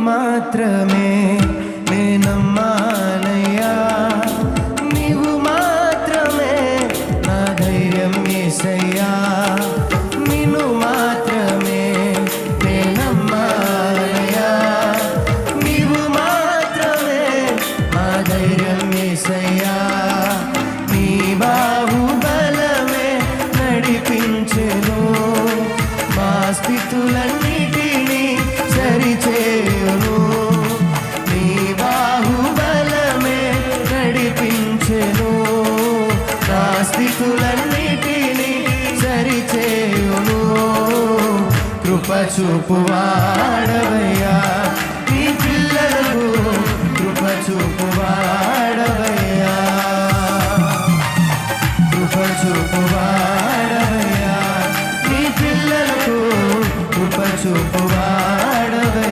మాత్రమే నేనమ్మానయ్యా, నీవు మాత్రమే నా ధైర్యం యేసయ్యా, నిన్ను మాత్రమే నేనమ్మానయ్యా, నీవు మాత్రమే నా ధైర్యం యేసయ్యా, నీ బాహుబలమే నడిపించెను, మా స్థితులన్నిటినీ సరిచేయును, నీ బాహుబలమే నడిపించెను, నా స్థితులన్నిటినీ సరిచేయును, కృప చూపువాడవై